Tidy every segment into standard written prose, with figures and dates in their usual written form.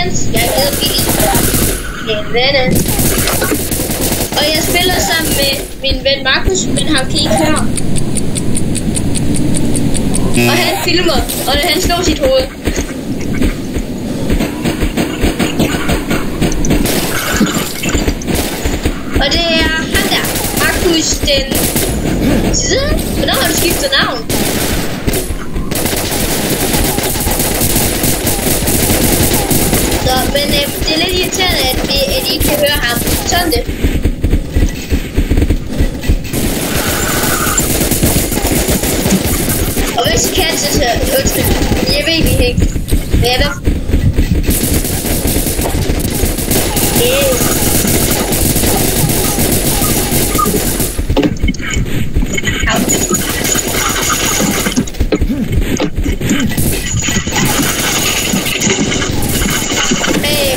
Jens, jeg hedder Billy. En venner. Og jeg spiller sammen med min ven Markus, men han kan ikke høre. Og han filmer, og han slår sit hoved. Og det er han der, Markus den side. Hvornår har du skiftet navn? Så, men det er lidt irriterende, at I ikke kan høre ham. Sådan det. Og hvis I kan, så undskyld. Jeg ved ikke, hvad er der?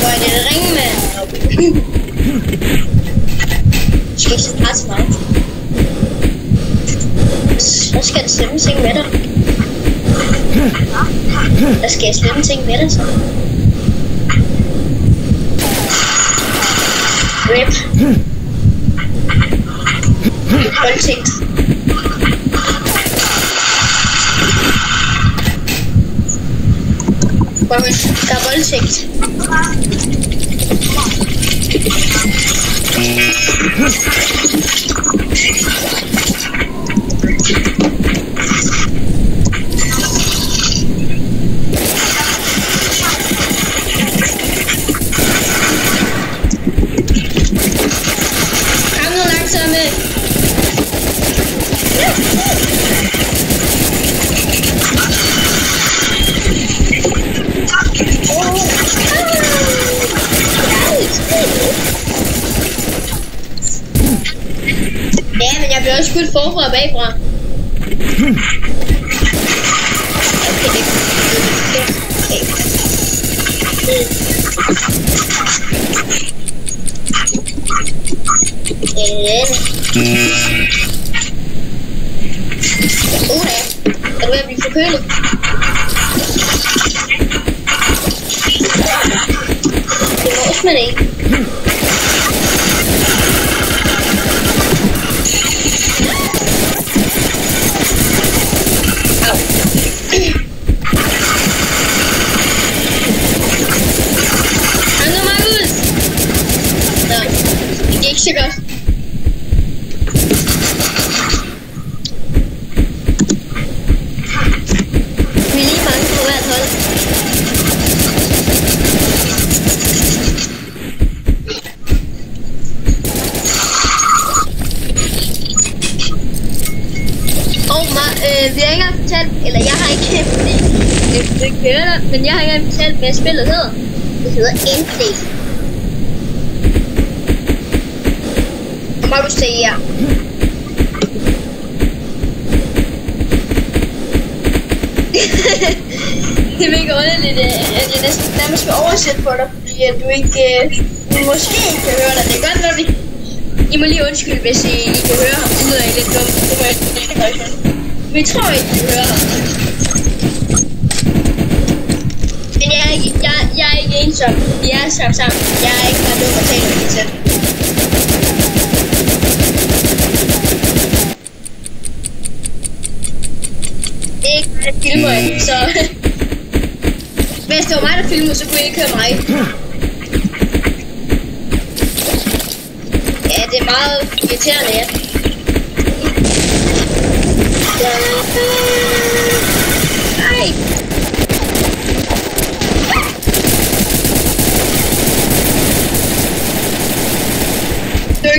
Hvor er det ringe, mand? Skal ikke så meget til mig? Så skal jeg slemme ting med dig. Der skal jeg slemme ting med dig, så. Rip. Voldtægt. Der er voldtægt. Kom nu langsomme. Ja, men jeg bliver også skudt forfra og bagfra. Er du ved at blive forkølet? Det må også man ikke. Han er Markus! Nå, det er ikke så godt. Vi er lige mange på hvert hold. Og vi har ikke engang fortalt, eller jeg har ikke fordi du ikke hører det, men jeg har ikke engang fortalt, hvad spillet hedder. Det hedder Endplay. Og Markus siger ja. Det er mega underligt, at jeg næsten nærmest vil oversætte for dig, fordi at du ikke, måske ikke kan høre dig. Det er godt, når I må lige undskylde, hvis I kan høre ham ud af lidt dumt. Det må jeg ikke. Vi tror ikke, I hører ham. Men jeg er ikke ensom. Vi er sammen. Jeg er ikke bare dum at tale med mig selv. Det er ikke mig, der filmer ikke, så... Hvis det var mig, der filmede, så kunne I ikke høre mig. Ja, det er meget irriterende, ja. Nej! Dø!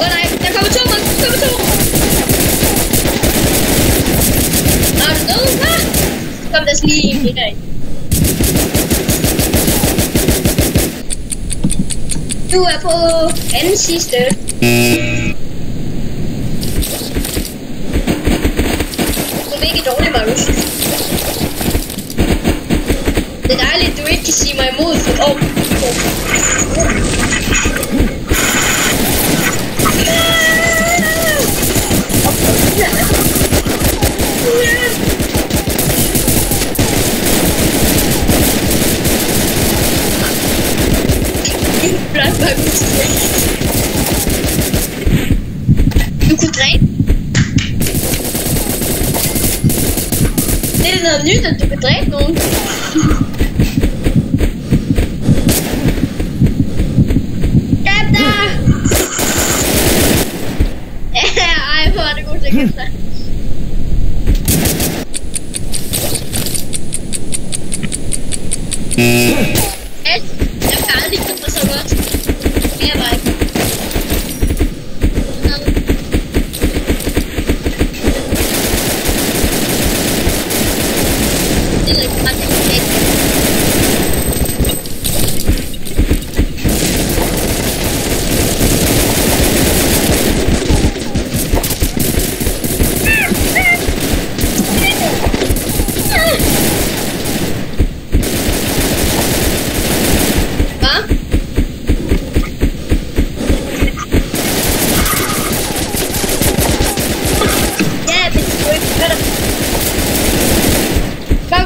Åh nej, der kommer to, der kommer to! Nå, er du død? Kom der lige en lidt af. Du er på anden sidste. Du er ikke dårlig, Markus. Det er dejligt, du ikke kan sige mig imod for år. noget nyt, at du kan dræbe nogen. Dræb dig! Ej, hvor er det godt, at jeg dig. Jeg kan aldrig komme for så godt. Jeg bare ikke. Det er ikke ret ikke.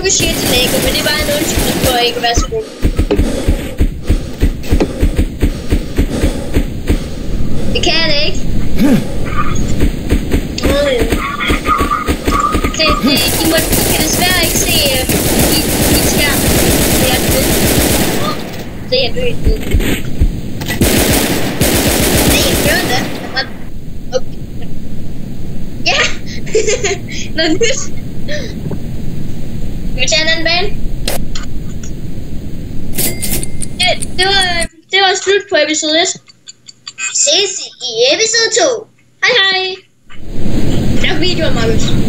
Du siger til Lego, men det er bare en undskyldning for at ikke være så god. Det kan jeg ikke. I kan desværre ikke se min skærm. Det er død. Det er død. Nej, jeg gør det. Ja! Noget nyt. Skal vi tage en anden bane? Det var slut på episode 1. Ses i episode 2. Hej hej. Tak fordi du var Markus.